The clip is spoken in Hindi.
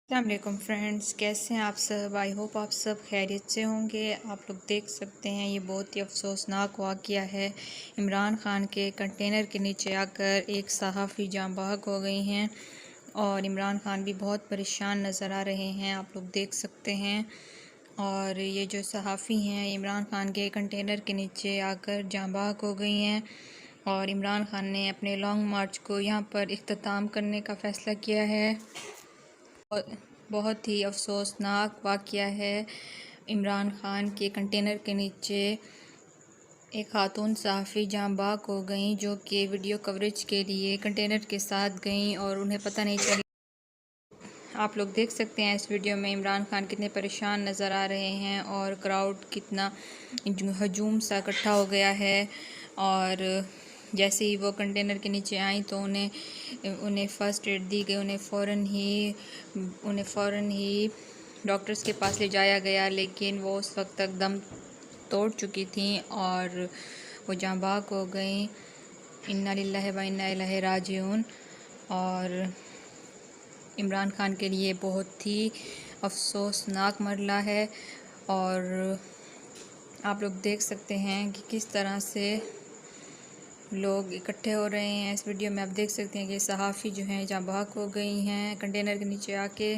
अस्सलाम फ्रेंड्स, कैसे हैं आप सब। आई होप आप सब खैरियत से होंगे। आप लोग देख सकते हैं ये बहुत ही अफसोसनाक वाक़या है। इमरान खान के कंटेनर के नीचे आकर एक सहाफ़ी जाँ बहक हो गई हैं और इमरान खान भी बहुत परेशान नज़र आ रहे हैं, आप लोग देख सकते हैं। और ये जो सहाफ़ी हैं इमरान खान के कंटेनर के नीचे आकर जाँ बहक हो गई हैं और इमरान खान ने अपने लॉन्ग मार्च को यहाँ पर इख्तिताम करने का फ़ैसला किया है। बहुत ही अफसोसनाक वाक़या है। इमरान खान के कंटेनर के नीचे एक खातून सहाफ़ी जाँ बहक हो गई, जो कि वीडियो कवरेज के लिए कंटेनर के साथ गईं और उन्हें पता नहीं चली। आप लोग देख सकते हैं इस वीडियो में इमरान खान कितने परेशान नज़र आ रहे हैं और क्राउड कितना हजूम सा इकट्ठा हो गया है। और जैसे ही वो कंटेनर के नीचे आई तो उन्हें फ़र्स्ट एड दी गई। उन्हें फ़ौरन ही डॉक्टर्स के पास ले जाया गया, लेकिन वो उस वक्त तक दम तोड़ चुकी थी और वो जाँ बहक हो गई। इन्ना लिल्लाहि व इन्ना इलैहि राजिऊन। और इमरान खान के लिए बहुत ही अफसोसनाक मरला है। और आप लोग देख सकते हैं कि किस तरह से लोग इकट्ठे हो रहे हैं। इस वीडियो में आप देख सकते हैं कि सहाफ़ी जो हैं जाँ बहक हो गई हैं कंटेनर के नीचे आके।